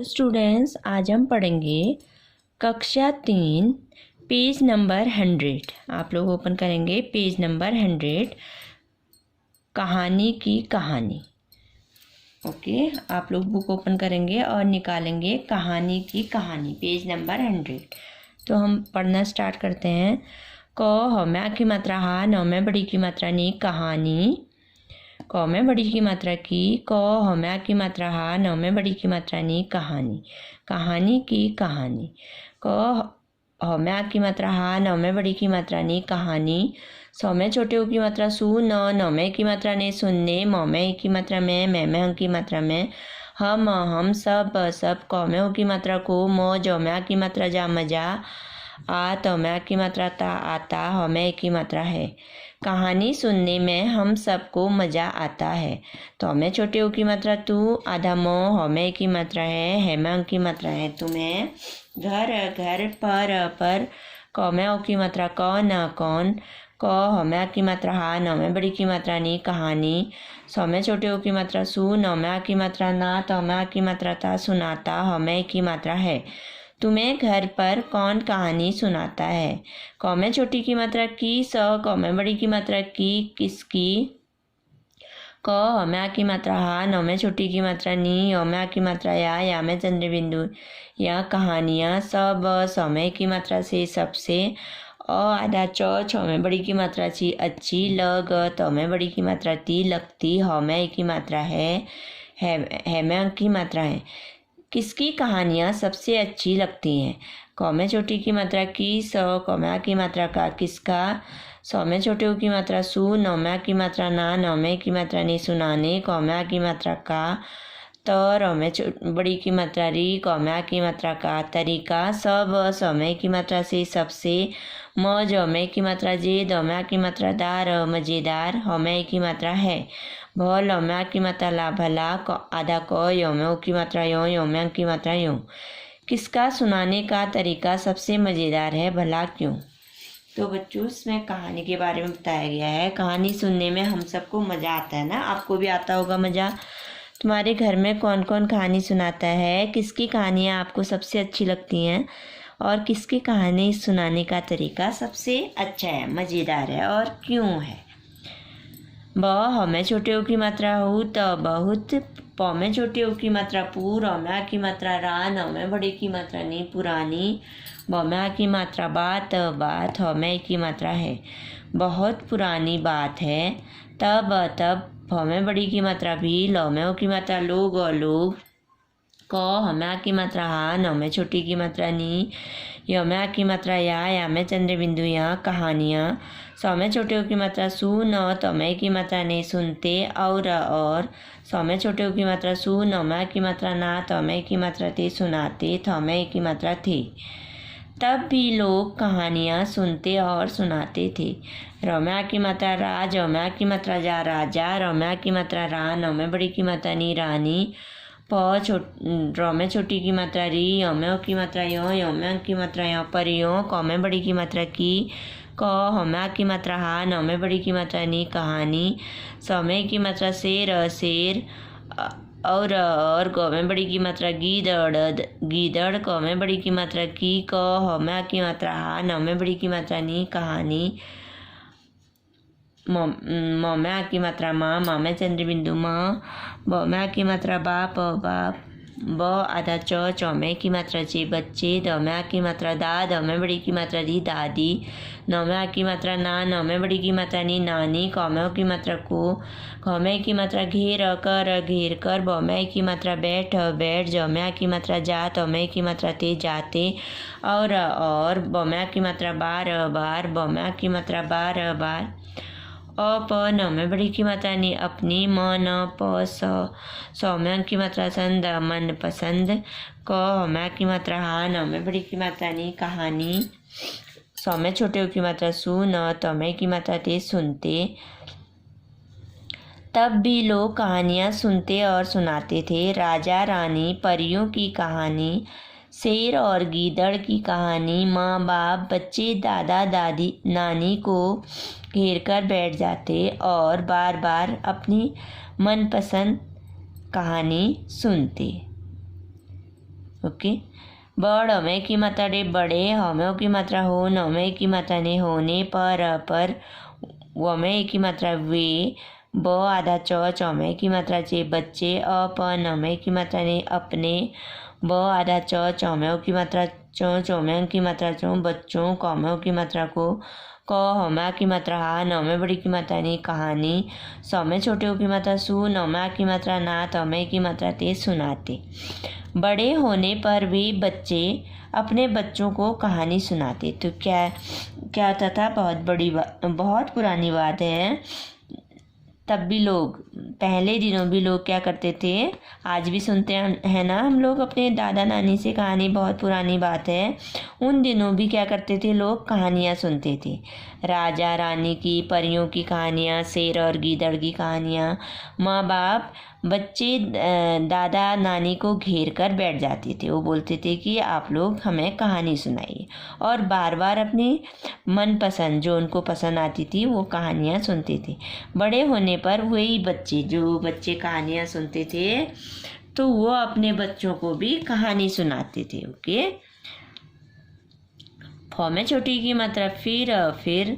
Students, आज हम पढ़ेंगे कक्षा 3 पेज नंबर 100। आप लोग ओपन करेंगे पेज नंबर 100, कहानी की कहानी। ओके, आप लोग बुक ओपन करेंगे और निकालेंगे कहानी की कहानी, पेज नंबर 100। तो हम पढ़ना स्टार्ट करते हैं। क हम्या की मात्रा हा, न में बड़ी की मात्रा नी, कहानी। क में बड़ी की मात्रा की, क हम्या की मात्रा हा, न में बड़ी की मात्रा नी, कहानी। कहानी की कहानी। क हम्या की मात्रा हा, न में बड़ी की मात्रा नी, कहानी। सौ में छोटे ऊ की मात्रा सु, न में की मात्रा ने, सुनने। म में की मात्रा में हं की मात्रा में, हम सब। क में ऊ की मात्रा को, म ज्या की मात्रा जा, मजा। आ तम्या की मात्रा ता, आता। हमें की मात्रा है। कहानी सुनने में हम सबको मज़ा आता है। तो हमें छोटे ऊ की मात्रा तू, आधा मो। हमें की मात्रा है, हेमंग की मात्रा है तुम्हें। घर पर। क में ऊ की मात्रा क, न कौन। क हम्या की मात्रा हा, न में बड़ी की मात्रा नी, कहानी। सौ में छोटे ऊ की मात्रा सु, न म्या की मात्रा ना, तम्या की मात्रा ता, सुनाता। हमें की मात्रा है। तुम्हें घर पर कौन कहानी सुनाता है। क में छोटी की मात्रा की, स। क में बड़ी की मात्रा की, किसकी। क हम्या की मात्रा हा, न में छोटी की मात्रा नी, हम्या की मात्रा या में चंद्र बिंदु या, कहानियाँ। सब समय की मात्रा से, सबसे। आधा छ में बड़ी की मात्रा ची, अच्छी। ल त में बड़ी की मात्रा ती, लगती। हमें की मात्रा है, हेम्या की मात्रा है। किसकी कहानियाँ सबसे अच्छी लगती हैं। क में छोटी की मात्रा की, स। क म्या की मात्रा का, किसका। सौ में छोटे ऊ की मात्रा सु, न म्या की मात्रा ना, न में की मात्रा ने, सुनाने। क म्या की मात्रा का, त। र में बड़ी की मात्रा री, क म्या की मात्रा का, तरीका। सब समय की मात्रा से, सबसे। म ज में की मात्रा जे, द म्या की मात्रा दार, मज़ेदार। हमें की मात्रा है। भ ल म्या की मात्रा ला, भला। आधा क यो में ऊ की मात्रा यो, यो में की मात्रा यो। किसका सुनाने का तरीका सबसे मज़ेदार है, भला क्यों। तो बच्चों, इसमें कहानी के बारे में बताया गया है। कहानी सुनने में हम सबको मज़ा आता है ना, आपको भी आता होगा मज़ा। तुम्हारे घर में कौन कौन कहानी सुनाता है, किसकी कहानियाँ आपको सबसे अच्छी लगती हैं, और किसकी कहानी सुनाने का तरीका सबसे अच्छा है, मज़ेदार है, और क्यों है। ब हमें छोटे ऊ की मात्रा हु, त बहुत। प में छोटे ऊ की मात्रा पू, र म्या की मात्रा रा, न में बड़ी की मात्रा नी, पुरानी। ब म्या की मात्रा बात, बात। हमें की मात्रा है, बहुत पुरानी बात है। तब भ में बड़ी की मात्रा भी, ल में ऊ की मात्रा लोग, लोग। क हम्या की मात्रा हा, न में छोटी की मात्रा नी, यम्या की मात्रा या में चंद्र बिंदु या, कहानियाँ। सौ में छोटे ऊ की मात्रा सु, न तमें की मात्रा ने, सुनते। और सौ में छोटे ऊ की मात्रा सु, न म्या की मात्रा ना, तमें की मात्रा ते, सुनाते। थमें की मात्रा थे। तब भी लोग कहानियाँ सुनते और सुनाते थे। रम्या की मात्रा रा, जम्या की मात्रा जा, राजा। रम्या की मात्रा रा, न में बड़ी की मात्रा नी, रानी। र में छोटी की मात्रा री, यम्या की मात्रा यो, यम्या की मात्रा यहाँ पर यो। क में बड़ी की मात्रा की, क हम्या की मात्रा हा, न में बड़ी की मात्रा नी, कहानी। समय की मात्रा शेर, शेर। और ग में बड़ी की मात्रा गीदड़, गीदड़। क में बड़ी की मात्रा की, क हम्या की मात्रा हा, न में बड़ी की मात्रा नी, कहानी। म म्या की मात्रा माँ, मा में चंद्र बिंदु माँ। ब म्या की मात्रा बाप, बाप। ब आधा च में की मात्रा चे, बच्चे। द म्या की मात्रा दा, द में बड़ी की मात्रा दी, दादी। न म्या की मात्रा ना, न में बड़ी की मात्रा नी, नानी। क में की मात्रा को, ख में की मात्रा घेर कर, घेर कर। ब में की मात्रा बैठ, बैठ। ज म्या की मात्रा जा, त में की मात्रा ते, जाते। और ब म्या की मात्रा बार, बार। ब म्या की मात्रा बार, बार। प न में बड़ी की मात्रा नी, अपनी। म न प स, सौम्या की मात्रा संद, मन पसंद। क हम्या की मात्रा हा, न में बड़ी की मात्रा नी, कहानी। सौ में छोटे ऊ की मात्रा सु, न तमें की मात्रा ते, सुनते। तब भी लोग कहानियाँ सुनते और सुनाते थे। राजा रानी, परियों की कहानी, शेर और गीदड़ की कहानी। माँ बाप, बच्चे दादा दादी नानी को घेर कर बैठ जाते और बार बार अपनी मनपसंद कहानी सुनते। ओके। बड़ हमें की मात्रा डे बड़े, हमें की मात्रा हो, नमे की मात्रा ने होने पर, वमें की मात्रा वे, ब आधा चौमे की मात्रा चे बच्चे, नमे की मात्रा ने अपने, ब आधा चौमे की मात्रा चौमे की मात्रा बच्चों, कौमे की मात्रा को, क हमा की मात्रा हा, नौमे बड़ी की मात्रा ने कहानी, सौमे छोटे की मात्रा सु, नौमा की मात्रा ना, तौमे की मात्रा ते सुनाते। बड़े होने पर भी बच्चे अपने बच्चों को कहानी सुनाते। तो क्या क्या होता था, बहुत पुरानी बात है, तब भी लोग, पहले दिनों भी लोग क्या करते थे, आज भी सुनते हैं ना हम लोग अपने दादा नानी से कहानी, बहुत पुरानी बात है। उन दिनों भी क्या करते थे, लोग कहानियाँ सुनते थे, राजा रानी की, परियों की कहानियाँ, शेर और गीदड़ की कहानियाँ। माँ बाप बच्चे दादा नानी को घेर कर बैठ जाते थे, वो बोलते थे कि आप लोग हमें कहानी सुनाइए, और बार बार अपनी मनपसंद, जो उनको पसंद आती थी, वो कहानियाँ सुनते थे। बड़े होने पर वही बच्चे, जो बच्चे कहानियाँ सुनते थे, तो वो अपने बच्चों को भी कहानी सुनाते थे। ओके। फ में छोटी की मात्रा फिर,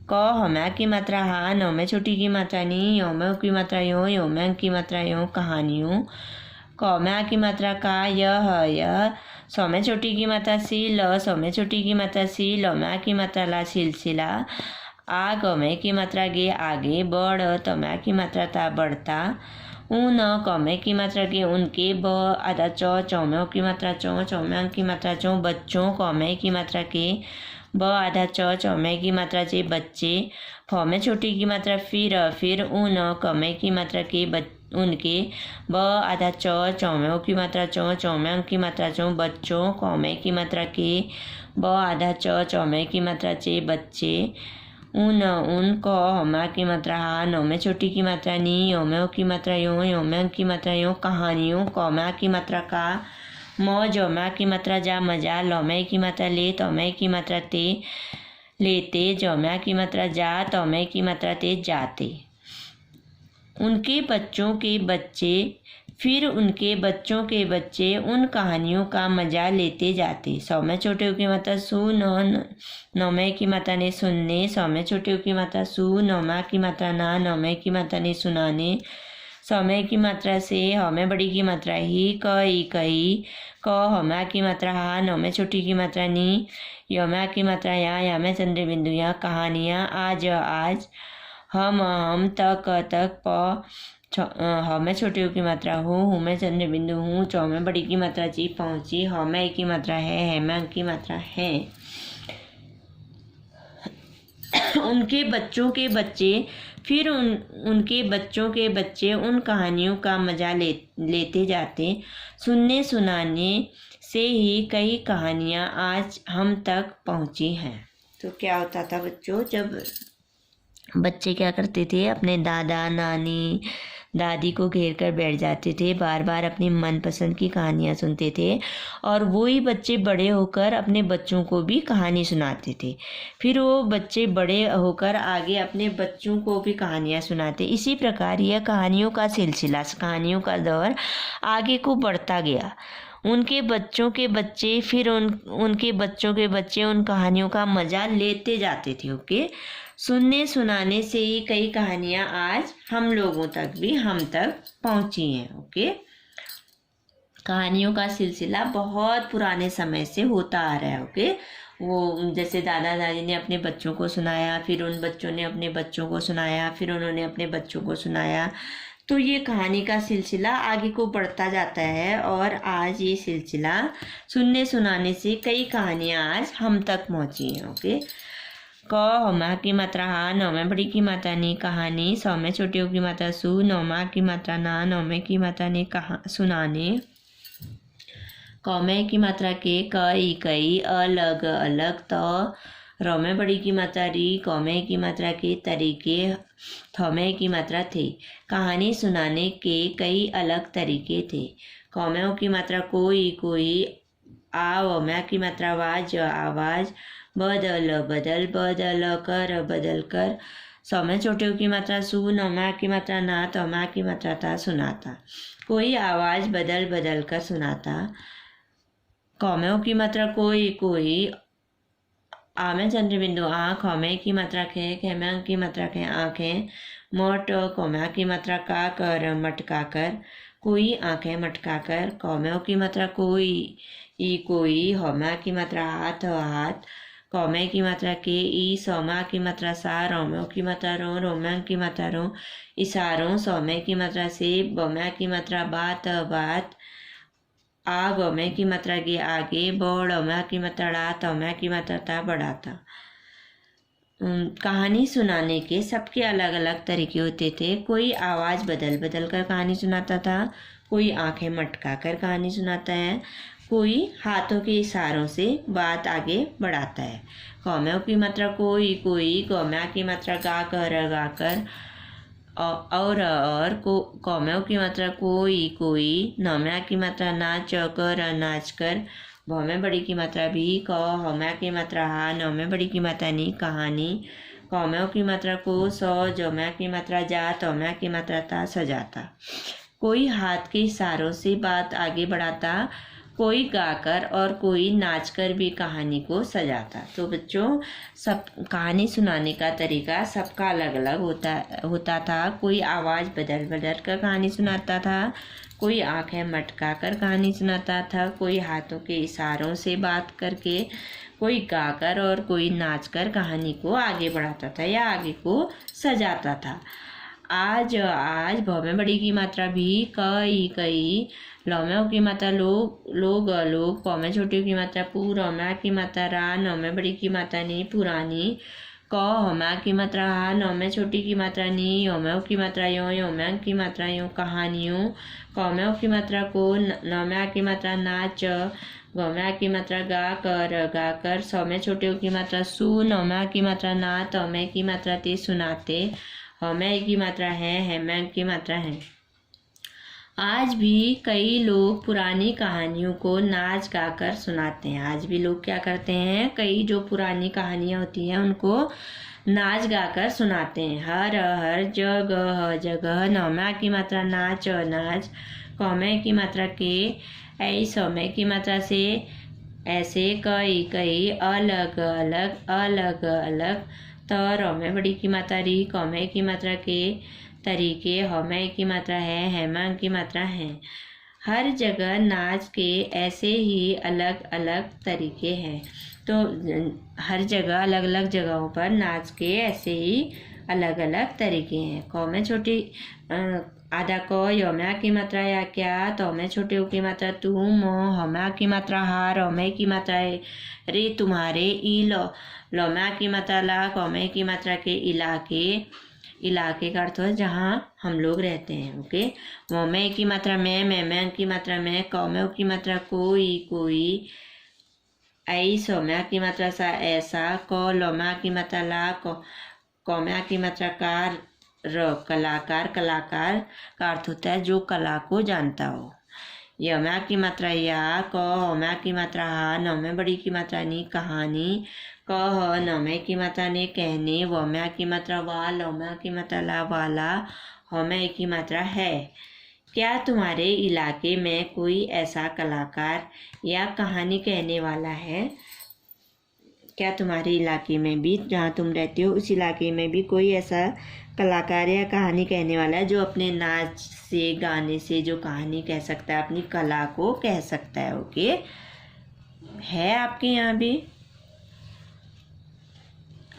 क हमा की मात्रा हा, नौ में छोटी की मात्रा नी, यो में की मात्रा यो में की मात्रा यो कहानियों, क में की मात्रा का यह, सौ में छोटी की मात्रा सी, ल सौ में छोटी की मात्रा सी, ल में की मात्रा ला सिलसिला, आ ग में की मात्रा गे आगे, बड़ त में की मात्रा ता बढ़ता, ऊन कमे की मात्रा के उनके, ब आधा चौमे की मात्रा चौमे की मात्रा बच्चों, कौमे की मात्रा के, ब आधा चौमे की मात्रा चे बच्चे, फ में छोटी की मात्रा फिर, ऊन कमे की मात्रा के उनके, ब आधा चौमे की मात्रा चौमे की मात्रा बच्चों, कौमे की मात्रा के, ब आधा चौमे की मात्रा चे बच्चे, उन क हमा की मात्रा हा, नौ में छोटी की मात्रा नी, यो में की मात्रा यो में की मात्रा यो कहानियों, कौमा की मात्रा का, म जौमा की मात्रा जा मजा, लौमे की मात्रा ले, तौमे की मात्रा ते लेते, जौमा की मात्रा जा, तौमे की मात्रा ते जाते। उनके बच्चों के बच्चे, फिर उनके बच्चों के बच्चे उन कहानियों का मजा लेते जाते। सौ में छोटे की मात्रा सु, नौमे की मात्रा ने सुनने, सौ में छोटे की मात्रा सु, नौमा की मात्रा ना, नौमे की मात्रा ने सुनाने, सौमे की मात्रा से, हमें बड़ी की मात्रा ही, कई, क हमा की मात्रा हा, नौमे छोटी की मात्रा नी, यमा की मात्रा या में चंद्र बिंदु या कहानियाँ, आज, हम तक, प हमें छोटी की मात्रा हूँ में चंद्र बिंदु हूँ, चौ में बड़ी की मात्रा ची पहुँची, हमें की मात्रा है में की मात्रा है। उनके बच्चों के बच्चे, फिर उनके बच्चों के बच्चे उन कहानियों का मजा लेते जाते। सुनने सुनाने से ही कई कहानियाँ आज हम तक पहुँची हैं। तो क्या होता था बच्चों, जब बच्चे क्या करते थे, अपने दादा नानी दादी को घेर कर बैठ जाते थे, बार बार अपनी मनपसंद की कहानियाँ सुनते थे, और वही बच्चे बड़े होकर अपने बच्चों को भी कहानी सुनाते थे। फिर वो बच्चे बड़े होकर आगे अपने बच्चों को भी कहानियाँ सुनाते। इसी प्रकार यह कहानियों का सिलसिला, कहानियों का दौर आगे को बढ़ता गया। उनके बच्चों के बच्चे, फिर उनके बच्चों के बच्चे उन कहानियों का मजा लेते जाते थे। ओके। सुनने सुनाने से ही कई कहानियाँ आज हम लोगों तक भी, हम तक पहुँची हैं। ओके। कहानियों का सिलसिला बहुत पुराने समय से होता आ रहा है। ओके। वो जैसे दादा दादी ने अपने बच्चों को सुनाया, फिर उन बच्चों ने अपने बच्चों को सुनाया, फिर उन्होंने अपने बच्चों को सुनाया, तो ये कहानी का सिलसिला आगे को बढ़ता जाता है। और आज ये सिलसिला सुनने सुनाने से कई कहानियाँ आज हम तक पहुँची हैं। ओके। क हमा की मात्रा हा, नौ में बड़ी की मात्रा नी कहानी, सौ में छोटियों की मात्रा सु, नौमा की मात्रा ना, नौमे की मात्रा ने सुनाने, कौमे की मात्रा के, कई, अलग अलग, त रौमे बड़ी की मात्रा री, कौमे की मात्रा के तरीके, थौमे की मात्रा थे। कहानी सुनाने के कई अलग तरीके थे। कौमे की मात्रा कोई, आ वमे की मात्रा वाज, आवाज, बदल कर, सौ में छोटियों की मात्रा सु, नौमा की मात्रा ना, तौमा की मात्रा था सुनाता। कोई आवाज़ बदल बदल कर सुनाता। कौमें की मात्रा कोई कोई, आ में चंद्र बिंदु आँख, हमें की मात्रा खे, खेमें की मात्रा खे आँखें, मोट कौमें की मात्रा का कर मटका कर, कोई आँखें मटका कर। कौमें की मात्रा कोई ई कोई, हमें की मात्रा हाथ हाथ, कौमें की मात्रा के ई, सौमा की मात्रा सा, रोमों की मात्रा रो, रोमें की मात्रा रो, इशारों, सौमे की मात्रा से, बौमे की मात्रा बात बात, आ गौमे की मात्रा गे आगे, बौड़ अमा की मात्रा ड़ा, तौमे की मात्रा ता बढ़ाता। कहानी सुनाने के सबके अलग अलग तरीके होते थे। कोई आवाज़ बदल बदल कर कहानी सुनाता था, कोई आंखें मटका कर कहानी सुनाता है, कोई हाथों के इशारों से बात आगे बढ़ाता है। कौमें की मात्रा कोई कोई, गौम्या की मात्रा गा कर और कौमें की मात्रा कोई कोई, नौम्या की मात्रा नाच कर नाच कर, भौमे बड़ी की मात्रा भी, क हौम्या की मात्रा हा, नौमे बड़ी की मात्रा नी कहानी, कौमें की मात्रा को सौ, जौम्या की मात्रा जा, तौम्या की मात्रा ता सजाता। कोई हाथ के इशारों से बात आगे बढ़ाता, कोई गाकर और कोई नाचकर भी कहानी को सजाता। तो बच्चों, सब कहानी सुनाने का तरीका सबका अलग अलग होता था। कोई आवाज़ बदल बदल कर कहानी सुनाता था, कोई आंखें मटका कर कहानी सुनाता था, कोई हाथों के इशारों से बात करके, कोई गाकर और कोई नाचकर कहानी को आगे बढ़ाता था या आगे को सजाता था। आज भौमे बड़ी की मात्रा भी, कई, लौम्यों की मात्रा लोग, पौमे छोटियों की मात्रा पू, रौम्या की मात्रा रा, नौमे बड़ी की मात्रा नी पुरानी, क हौम्या की मात्रा हा, नौमे छोटी की मात्रा नी, यौम्यों की मात्रा यो, यौम्या की मात्रा यो कहानियों, कौम्यों की मात्रा को, नौम्या की मात्रा नाच, गौम्या की मात्रा गा कर, सौम्य छोटियों की मात्रा सु, नौम्या की मात्रा ना, तौमे की मात्रा ते सुनाते, हौम्या की मात्रा है, हेम्या की मात्रा है। आज भी कई लोग पुरानी कहानियों को नाच गाकर सुनाते हैं। आज भी लोग क्या करते हैं, कई जो पुरानी कहानियाँ होती हैं उनको नाच गाकर सुनाते हैं। हर जगह, नौम्या की मात्रा नाच नाच, कौमे की मात्रा के, ऐ सौमे की मात्रा से, ऐसे कई अलग अलग, त रौमे बड़ी की मात्रा री, कौमे की मात्रा के, तरीके, हौमे की मात्रा है, हेमा की मात्रा है। हर जगह नाच के ऐसे ही अलग अलग तरीके हैं। तो हर जगह अलग अलग जगहों पर नाच के ऐसे ही अलग अलग तरीके हैं। कौमे छोटी आधा क, यौम्या की मात्रा या क्या, तौमे छोटे की मात्रा तुम, हौम्या की मात्रा हा, रौमे की मात्रा रे तुम्हारे, ई लौम्या की मात्रा ला, कौमे की मात्रा के इलाके का अर्थ है जहाँ हम लोग रहते हैं। ओके। वौमे की मात्रा मैं की मात्रा में, कौमे की मात्रा कोई, ऐ सौम्या की मात्रा सा ऐसा, क लौम्या की मात्रा ला, कौम्या की मात्रा कार, कलाकार का अर्थ होता है जो कला को जानता हो। यौम्या की मात्रा या, क हौम्या की मात्रा हा, नौमे बड़ी की मात्रा नी कहानी, कह नौमे की मात्रा ने कहने, वौम्या की मात्रा वा, लौम्या की मात्रा ला वाला, हौमे की मात्रा है। क्या तुम्हारे इलाके में कोई ऐसा कलाकार या कहानी कहने वाला है? क्या तुम्हारे इलाके में भी, जहाँ तुम रहते हो उस इलाके में भी कोई ऐसा कलाकार या कहानी कहने वाला है जो अपने नाच से, गाने से जो कहानी कह सकता है, अपनी कला को कह सकता है? ओके, है आपके यहाँ भी?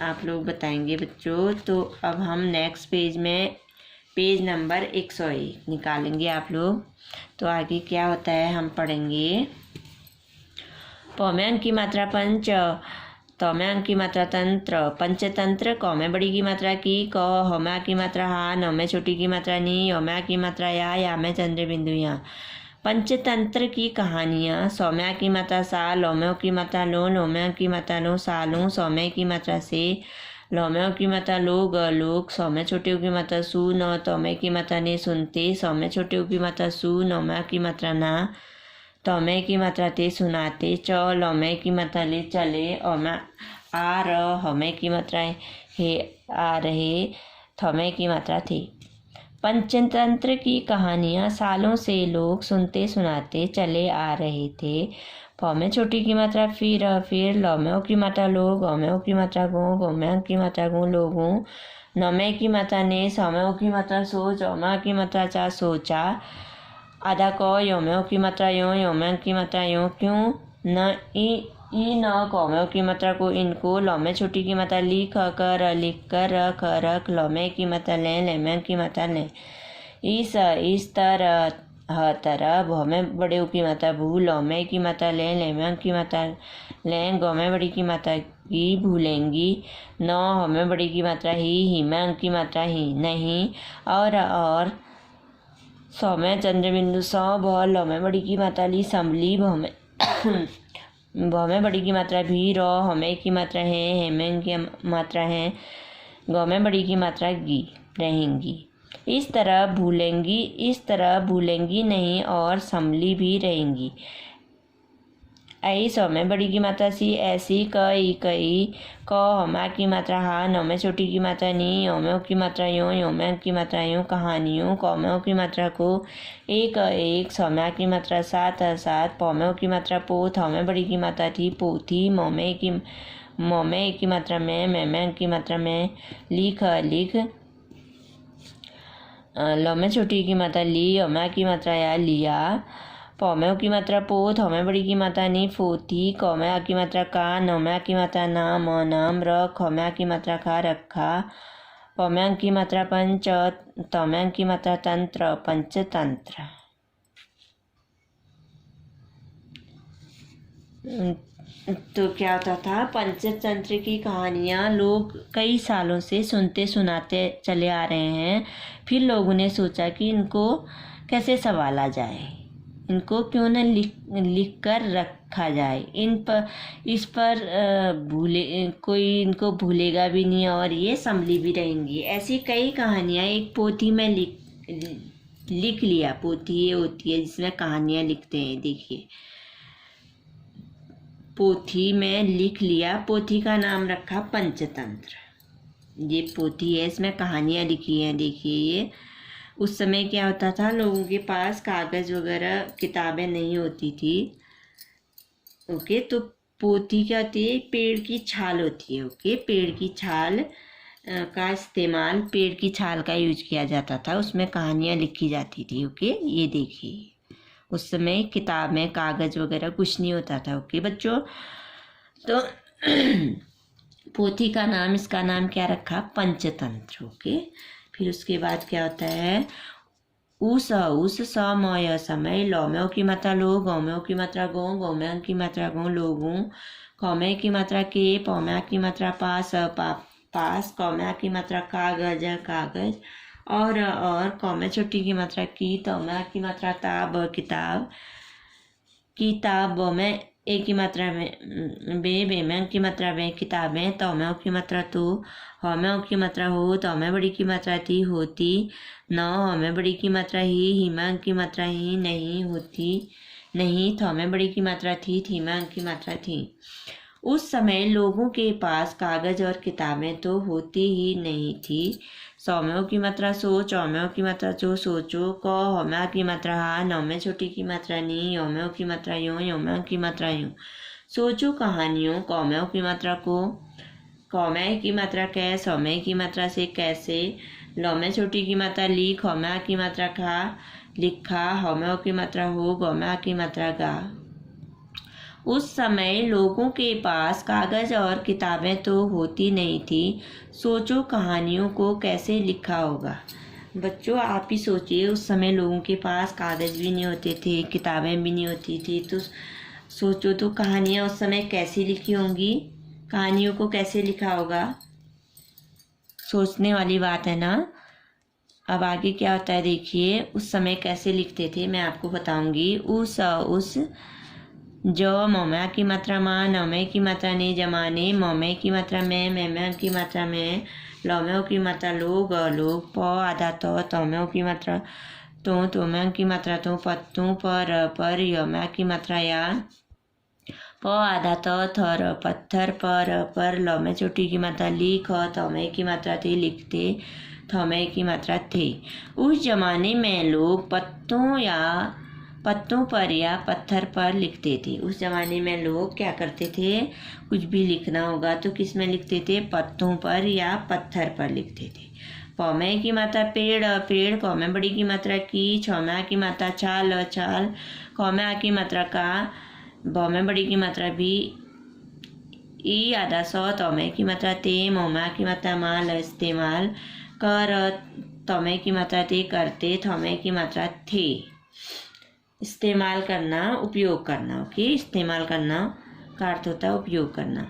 आप लोग बताएंगे बच्चों। तो अब हम नेक्स्ट पेज में पेज नंबर 101 निकालेंगे आप लोग। तो आगे क्या होता है हम पढ़ेंगे। पौम्यांक की मात्रा पंच, तौम्यांक की मात्रा तंत्र, पंचतंत्र, कौमे बड़ी की मात्रा की, क हौम्या की मात्रा हा, नौमे छोटी की मात्रा नी, यौम्या की मात्रा या में चंद्र बिंदु या। पंचतंत्र की कहानियाँ। सौम्या की मात्रा सा, लौम्यों की मात्रा लो, लौम्या की मात्रा लो सालों, सौम्य की मात्रा से, लौम्यों की मात्रा लोग, सौम्य छोटियों की मात्रा सु, नौ, तौमे की मात्रा ने सुनते, सौम्य छोटियों की मात्रा सु, नौम्या की मात्रा ना, तौमे की मात्रा ते सुनाते, च लौमे की मात्रा ले चले, औम्या आ र, हौमे की मात्रा हे आ रहे, थौमे की मात्रा थे। पंचतंत्र की कहानियाँ सालों से लोग सुनते सुनाते चले आ रहे थे। प में छोटी की मात्रा फिर, ल में ओ की मात्रा लो, ग में ओ की मात्रा गो, गो में अंक की मात्रा गो लोगों, न में की मात्रा ने, स में ओ की मात्रा सो, च में की मात्रा चा सोचा, आधा क, यो में ओ की मात्रा यो में अंक की मात्रा यो क्यों, न ई न क में ओ की मात्रा को इनको, ल में छोटी की मात्रा ली, ख कर लिख कर, र ख रख, ल में की मात्रा ले में अंक की मात्रा ले, इस तरह ह तरह, भ में बड़े ऊ की मात्रा भू, ल में की मात्रा ले में अंक की मात्रा ले, ग में बड़ी की मात्रा की भूलेंगी, न ह में बड़ी की मात्रा ही में अंक की मात्रा ही नहीं, और स में चंद्रबिंदु स, भ, ल में बड़ी की मात्रा ली संभली, भ में बड़ी की मात्रा भी, र, ह में की मात्रा है में की मात्रा है, ग में बड़ी की मात्रा गी रहेंगी। इस तरह भूलेंगी नहीं और संभली भी रहेंगी। ऐ स में बड़ी की मात्रा सी, ऐसी, कई, क हमा की मात्रा हा, न में छोटी की मात्रा नी, यो में ओ की मात्रा यो में अंक की मात्रा यो कहानियों, क में ओ की मात्रा को, एक, स में की मात्रा सात, प में ओ की मात्रा पो, थ में बड़ी की मात्रा थी पोथी, म में एक की मात्रा में अंक की मात्रा में, लिख, ल में छोटी की मात्रा ली, य में की मात्रा या लिया, प में ओ की मात्रा पो, थ में बड़ी की मात्रा नी फोथी, क में आ की मात्रा का, न में आ की मात्रा ना, म नाम, र, ख में आ की मात्रा खा रखा, प में अंक की मात्रा पंच, त में अंक की मात्रा तंत्र, पंचतंत्र। तो क्या होता था, पंचतंत्र की कहानियाँ लोग कई सालों से सुनते सुनाते चले आ रहे हैं। फिर लोगों ने सोचा कि इनको कैसे संभाला जाए, इनको क्यों न लिख कर रखा जाए, इस पर कोई इनको भूलेगा भी नहीं और ये संभली भी रहेंगी। ऐसी कई कहानियाँ एक पोथी में लिख लिया। पोथी ये होती है जिसमें कहानियाँ लिखते हैं। देखिए, पोथी में लिख लिया, पोथी का नाम रखा पंचतंत्र। ये पोथी है, इसमें कहानियाँ लिखी हैं। देखिए, ये उस समय क्या होता था, लोगों के पास कागज़ वगैरह किताबें नहीं होती थी। ओके, तो पोथी क्या होती है, पेड़ की छाल होती है। ओके, पेड़ की छाल का इस्तेमाल, पेड़ की छाल का यूज किया जाता था, उसमें कहानियाँ लिखी जाती थी। ओके, ये देखिए, उस समय किताब में कागज़ वगैरह कुछ नहीं होता था। ओके बच्चों, तो पोथी का नाम, इसका नाम क्या रखा, पंचतंत्र। ओके, फिर उसके बाद क्या होता है, उस स म य समय, ल में ओ की मात्रा लो, ग में ओ की मात्रा गो में अंक की मात्रा गो लोगों, क में की मात्रा के, प में की मात्रा पास, पास, क में की मात्रा कागज, और क में छोटी की मात्रा की, त में की मात्रा ताब, किताब, ब में ए की मात्रा में बे में अंक की मात्रा बे किताबें, त में ओ की मात्रा तो, ह में ओ की मात्रा हो, त में बड़ी की मात्रा थी होती, न ह में बड़ी की मात्रा ही में अंक की मात्रा ही नहीं होती नहीं, थ में बड़ी की मात्रा थी में अंक की मात्रा थी। उस समय लोगों के पास कागज और किताबें तो होती ही नहीं थी। स में ओ की मात्रा सो, च में ओ की मात्रा चो सोचो, क ह में आ की मात्रा हा, न में छोटी की मात्रा नी, य में ओ की मात्रा यो में अंक की मात्रा यूं सोचो कहानियों, क में ओ की मात्रा को, क में की मात्रा कै, स में की मात्रा से कैसे, ल में छोटी की मात्रा ली, ख में आ की मात्रा खा लिखा, ह में ओ की मात्रा हो, ग में आ की मात्रा गा। उस समय लोगों के पास कागज और किताबें तो होती नहीं थी। सोचो कहानियों को कैसे लिखा होगा। बच्चों, आप ही सोचिए, उस समय लोगों के पास कागज भी नहीं होते थे, किताबें भी नहीं होती थी, तो सोचो तो कहानियाँ उस समय कैसी लिखी होंगी, कहानियों को कैसे लिखा होगा। सोचने वाली बात है ना। अब आगे क्या होता है, देखिए, उस समय कैसे लिखते थे मैं आपको बताऊंगी। उस जो म में की मात्रा माँ, न में की मात्रा ने जमाने, म में की मात्रा में की मात्रा में, ल में ओ की मात्रा लोग, प आधा त में ओ की मात्रा तो में की मात्रा तो पत्तों पर, य में की मात्रा या, प आधा त थर पत्थर पर, ल में छोटी की मात्रा लिख, त में की मात्रा थी लिखते, थमे की मात्रा थे। उस जमाने में लोग पत्तों पर या पत्थर पर लिखते थे। उस जमाने में लोग क्या करते थे, कुछ भी लिखना होगा तो किस में लिखते थे, पत्तों पर या पत्थर पर लिखते थे। पौमे की मात्रा पेड़, पेड़। कौमे बड़ी की मात्रा की, छौमा की मात्रा चाल, चाल। कौमे की मात्रा का, बौमे बड़ी की मात्रा भी, ई आधा सौ। तौमे की मात्रा ते, मोमा की मात्रा माल, इस्तेमाल। कर, तौमे की मात्रा ते, करते। थौमे की मात्रा थे, इस्तेमाल करना, उपयोग करना। ओके, इस्तेमाल करना का अर्थ होता है उपयोग करना।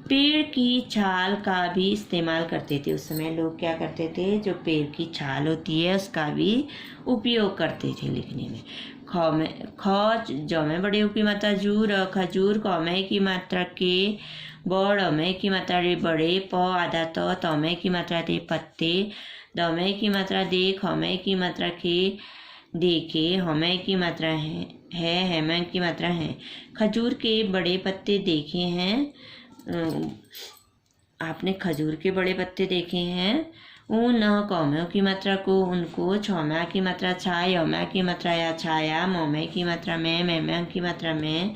पेड़ की छाल का भी इस्तेमाल करते थे। उस समय लोग क्या करते थे, जो पेड़ की छाल होती है उसका भी उपयोग करते थे लिखने में। ख में ख, जौ में बड़े की मात्रा जूर, खजूर। क में की मात्रा के, बड़ में की मात्रा रे बड़े। प आधा तो, तौमे की मात्रा दे पत्ते। दमे की मात्रा दे, खमे की मात्रा के, देखे। हमें की मात्रा है हेमें की मात्रा है। खजूर के बड़े पत्ते देखे हैं, आपने खजूर के बड़े पत्ते देखे हैं। ऊन कौमे की मात्रा को, उनको। छौमा की मात्रा छा, यौमा की मात्रा या छाया। मोमे की मात्रा में, मेमे की मात्रा में।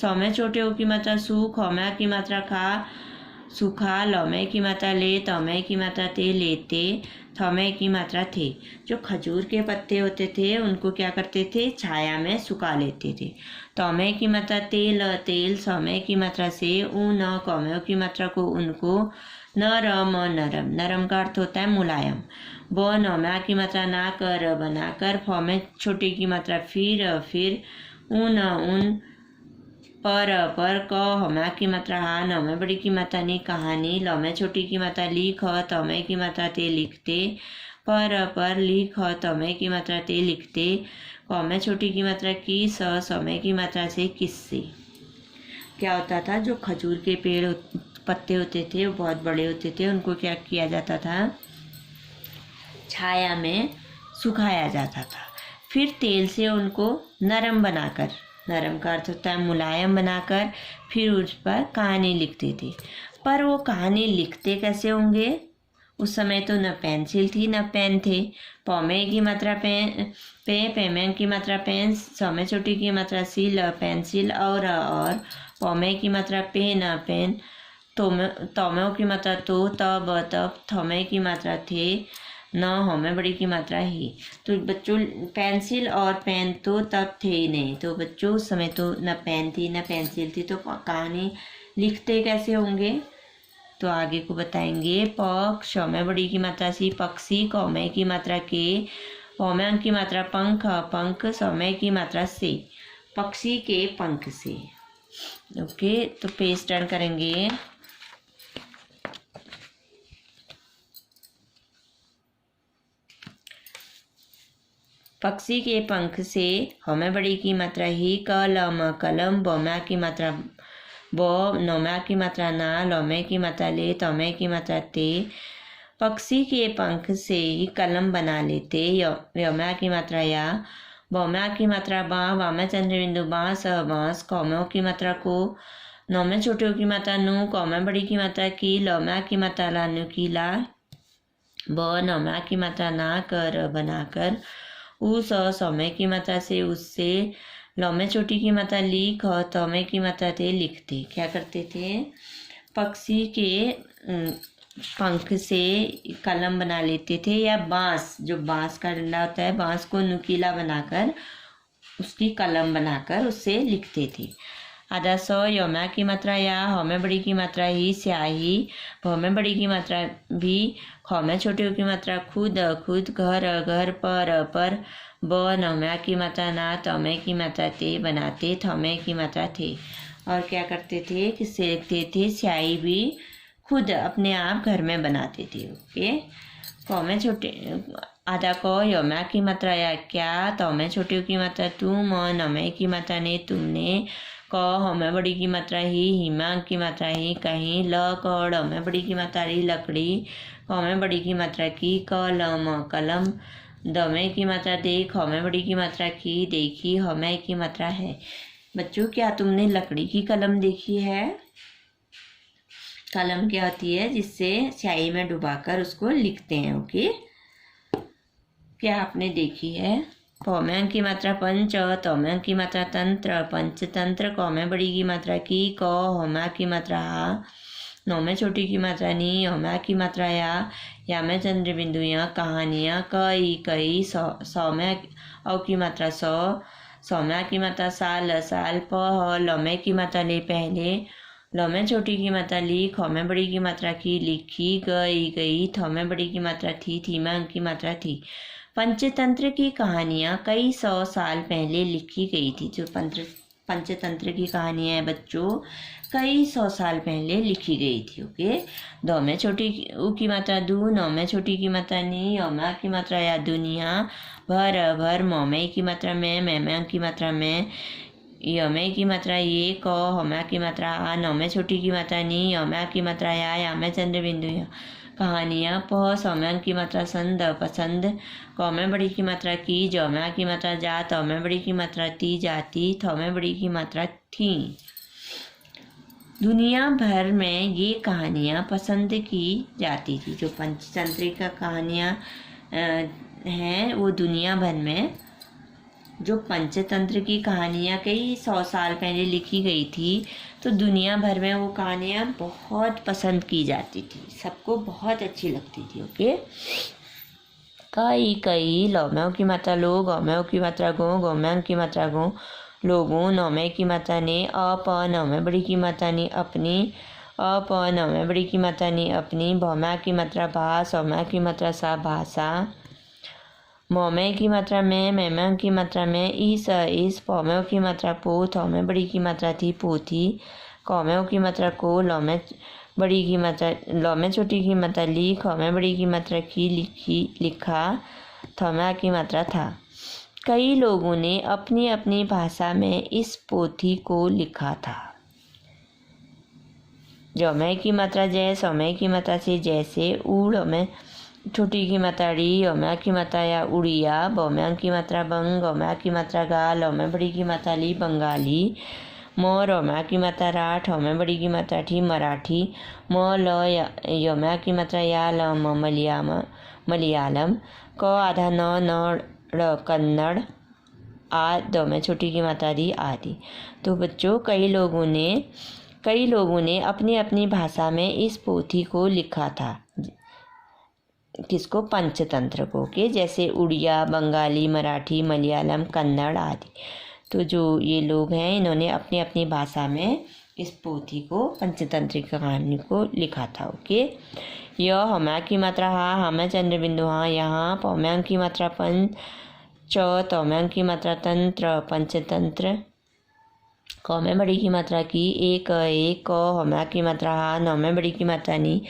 सौमे छोटे ओ की मात्रा सू, खौमा की मात्रा खा, सूखा। लौमे की मात्रा ले, तौमे की मात्रा ते, लेते। थौमे की मात्रा थे। जो खजूर के पत्ते होते थे उनको क्या करते थे, छाया में सुखा लेते थे। तौमे की मात्रा तेल, तेल। सौमे की मात्रा से, ऊन। कौमे की मात्रा को, उनको। नरम, नरम। नरम का अर्थ होता है मुलायम। ब, नौमा की मात्रा ना कर, बनाकर। फौमे छोटे की मात्रा फिर। ऊन, उन। पर, क, हमा की मात्रा हा। नौमे बड़ी की मात्रा नी, कहानी। लौमे छोटी की मात्रा लिख, तौमे की मात्रा ते, लिखते। पर लिख, तौमे की मात्रा ते, लिखते। कौमे छोटी की मात्रा की, सौमे की मात्रा से, किससे। क्या होता था, जो खजूर के पेड़ पत्ते होते थे वो बहुत बड़े होते थे, उनको क्या किया जाता था, छाया में सुखाया जाता था। फिर तेल से उनको नरम बनाकर, नरम का अर्थ होता है मुलायम बनाकर, फिर उस पर कहानी लिखते थे। पर वो कहानी लिखते कैसे होंगे, उस समय तो न पेंसिल थी न पेन थे। पौमे की मात्रा पेमे की मात्रा पेन। सौमे छोटी की मात्रा सील, पेंसिल। और पौमे की मात्रा पेन, पेन। तौमे की मात्रा तो, तब। थौमे की मात्रा थे, न। हमें बड़ी की मात्रा ही। तो बच्चों पेंसिल और पेन तो तब थे ही नहीं, तो बच्चों उस समय तो न पेन थी न पेंसिल थी, तो कहानी लिखते कैसे होंगे, तो आगे को बताएंगे। पक, शौमे बड़ी की मात्रा सी, पक्षी। कौमे की मात्रा के, पौमे की मात्रा पंख, पंख। सौमे की मात्रा से, पक्षी के पंख से। ओके, तो पेज टर्न करेंगे। पक्षी के पंख से, हमें बड़ी की मात्रा ही। कलम, कलम। बोमा की मात्रा बो, नौमा की मात्रा ना, लौमे की मात्रा ले, तौमे की मात्रा ते। पक्षी के पंख से ही कलम बना लेते। यौमा की मात्रा या, बौमा की मात्रा बा, वामा चंद्र बिंदु बांस, बांस। कौमों की मात्रा को, नौमे छोटे की मात्रा नु, कौमा बड़ी की मात्रा की, लौमा की मात्रा ला, नुकीला। ब, नौमा की मात्रा ना कर, बनाकर। उस, सौमे की मात्रा से, उससे। लौमे छोटी की मात्रा लिख, तौमे की मात्रा थे, लिखते। क्या करते थे, पक्षी के पंख से कलम बना लेते थे, या बांस, जो बांस का डंडा होता है, बांस को नुकीला बनाकर उसकी कलम बनाकर उससे लिखते थे। आधा सौ, यौमा की मात्रा या, हौमे बड़ी की मात्रा ही, स्याही। भौमे बड़ी की मात्रा भी, खौमे छोटे की मात्रा खुद, खुद। घर, घर। पर। ब, नौमा की मात्रा ना, तौमे की मात्रा ते, बनाते। थौमे की मात्रा थे। और क्या करते थे, किससे लिखते थे, स्याही भी खुद अपने आप घर में बनाते थे। ओके, कौमे छोटे, आधा को, यौमा की मात्रा या, क्या। तौमे छोटे की मात्रा तुम, नौमे की मात्रा ने, तुमने। क, हमें बड़ी की मात्रा ही, हिमांग की मात्रा ही, कहीं। ल, कड़, हमें बड़ी की मात्रा ही, लकड़ी। हमें बड़ी की मात्रा की, कलम, कलम। दमे की मात्रा देख, हमें बड़ी की मात्रा की, देखी। हमें की मात्रा है। बच्चों, क्या तुमने लकड़ी की कलम देखी है? कलम क्या होती है, जिससे स्याही में डुबाकर उसको लिखते हैं। ओके। क्या आपने देखी है? प में अंक की मात्रा पंच, त में अंक की मात्रा तंत्र, पंचतंत्र। क में बड़ी की मात्रा की, क, ह में अंक की मात्रा हा, नौ में छोटी की मात्रा नी, ह में अंक की मात्रा या में चंद्र बिंदु या। कहानियाँ कई कई, सौ में अ की मात्रा सौ, सौ में अंक की मात्रा साल साल। प ह, ल में की मात्रा ले पहले, ल में छोटी की मात्रा ली, ख में बड़ी की मात्रा की लिखी, गई गई। थ में बड़ी की मात्रा थी में अंक की मात्रा थी। पंचतंत्र की कहानियाँ कई सौ साल पहले लिखी गई थी। जो पंचतंत्र की कहानियाँ हैं बच्चों, कई सौ साल पहले लिखी गई थी। ओके। द में छोटी उ की मात्रा दू, नौ में छोटी की मात्रा नी, य में की मात्रा या दुनिया, भर भर। म में की मात्रा में अंक की मात्रा में, य में की मात्रा ये, क, ह में की मात्रा आ, नौ में छोटी की मात्रा नी, य में की मात्रा या में चंद्र बिंदु या। कहानियाँ प, स में अंक की मात्रा संद पसंद, क में बड़ी की मात्रा की, ज में की मात्रा जा, त में बड़ी की मात्रा ती जाती, थ में बड़ी की मात्रा थी। दुनिया भर में ये कहानियाँ पसंद की जाती थी। जो पंचतंत्रिका कहानियाँ हैं वो दुनिया भर में, जो पंचतंत्र की कहानियाँ कई सौ साल पहले लिखी गई थी तो दुनिया भर में वो कहानियाँ बहुत पसंद की जाती थी, सबको बहुत अच्छी लगती थी। ओके। कई कई, ल में की मात्रा लो, ग में की मात्रा गो, गो में की मात्रा गो, लोगों। नौ में की मात्रा ने, अ प, नौ में बड़ी की मात्रा नी, अपनी, अ प, नौ में बड़ी की मात्रा नी, अपनी। भ में की मात्रा भा, स में की मात्रा सा, भाषा। म में की मात्रा में की मात्रा में, इस। प में की मात्रा पो, थ में बड़ी की मात्रा थी, पोथी। क में की मात्रा को, ल में बड़ी की मात्रा, ल में छोटी की मात्रा ली, ख में बड़ी की मात्रा की, लिखी लिखा। थ में की मात्रा था। कई लोगों ने अपनी अपनी भाषा में इस पोथी को लिखा था। ज में की मात्रा जय, स में की मात्रा से जैसे, ऊड़ में छोटी की मात्रा ड़ी, य में की मात्रा या उड़िया। ब में की मात्रा बंग, ग में की मात्रा गा, ल में बड़ी की मात्रा ली, बंगाली। म, र में की मात्रा रा, ठ में बड़ी की मात्रा ठी, मराठी। म, ल, य में की मात्रा या, ल, म, मलयालम। क आधा न, ड़, कन्नड़। आ, द में छोटी की मात्रा दी, आदि। तो बच्चों कई लोगों ने अपनी अपनी भाषा में इस पोथी को लिखा था। किसको? पंचतंत्र को। के जैसे उड़िया, बंगाली, मराठी, मलयालम, कन्नड़ आदि। तो जो ये लोग हैं इन्होंने अपनी अपनी भाषा में इस पोथी को, पंचतंत्रिका कहानी को लिखा था। ओके। य, हमा की मात्रा हा, हमें चंद्र बिंदु हाँ यहाँ। प में की मात्रा पंच, त में की मात्रा तंत्र, पंचतंत्र। क में बड़ी की मात्रा की, एक एक। क, हमा की मात्रा हा, नौ में बड़ी की मात्रा नी,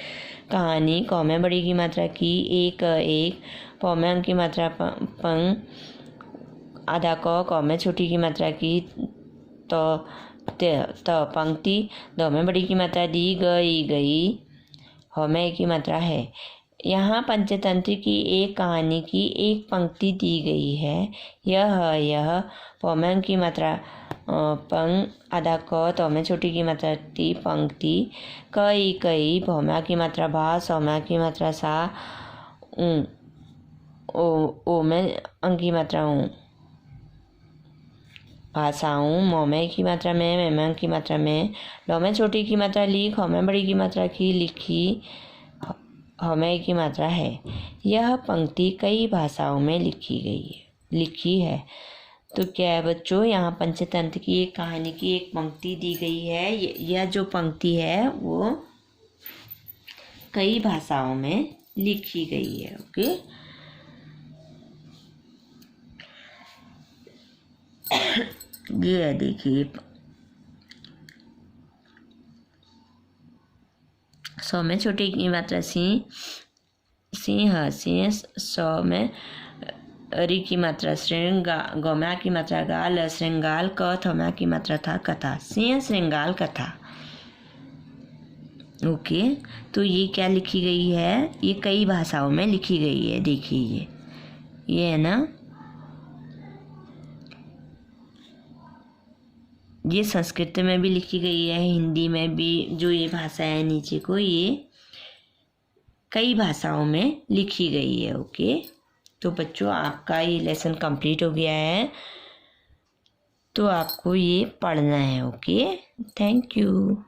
कहानी। क में बड़ी की मात्रा की, एक एक। प में की मात्रा पंग, आधा क में छोटी की मात्रा की, त पंक्ति। द में बड़ी की मात्रा दी, गई गई। ह में की मात्रा है। यहाँ पंचतंत्र की एक कहानी की एक पंक्ति दी गई है। यह। प में की मात्रा पंग, आधा क, त में छोटी की मात्रा ती, पंक्ति। कई भ में की मात्रा भा, स में की मात्रा सा, ऊ। ओ में अंक की मात्रा ऊ, भाषाओं। म में की मात्रा में अंक की मात्रा में। ल में छोटी की मात्रा ली, ख में बड़ी की मात्रा की, लिखी। ह में की मात्रा है। यह पंक्ति कई भाषाओं में लिखी है। तो क्या है बच्चों, यहाँ पंचतंत्र की एक कहानी की एक पंक्ति दी गई है। यह जो पंक्ति है वो कई भाषाओं में लिखी गई है। ओके। ये है, देखिए, 100 में छोटी की मात्रा सिंह, सिंह। 100 में री की मात्रा श्रृंग, ग में की मात्रा गाल, श्रृंगाल। क, थ में की मात्रा था, कथा। सिंह श्रृंगाल कथा। ओके। तो ये क्या लिखी गई है? ये कई भाषाओं में लिखी गई है। देखिए ये है ना, ये संस्कृत में भी लिखी गई है, हिंदी में भी। जो ये भाषा है नीचे को, ये कई भाषाओं में लिखी गई है। ओके। तो बच्चों आपका ये लेसन कंप्लीट हो गया है, तो आपको ये पढ़ना है। Okay, thank you.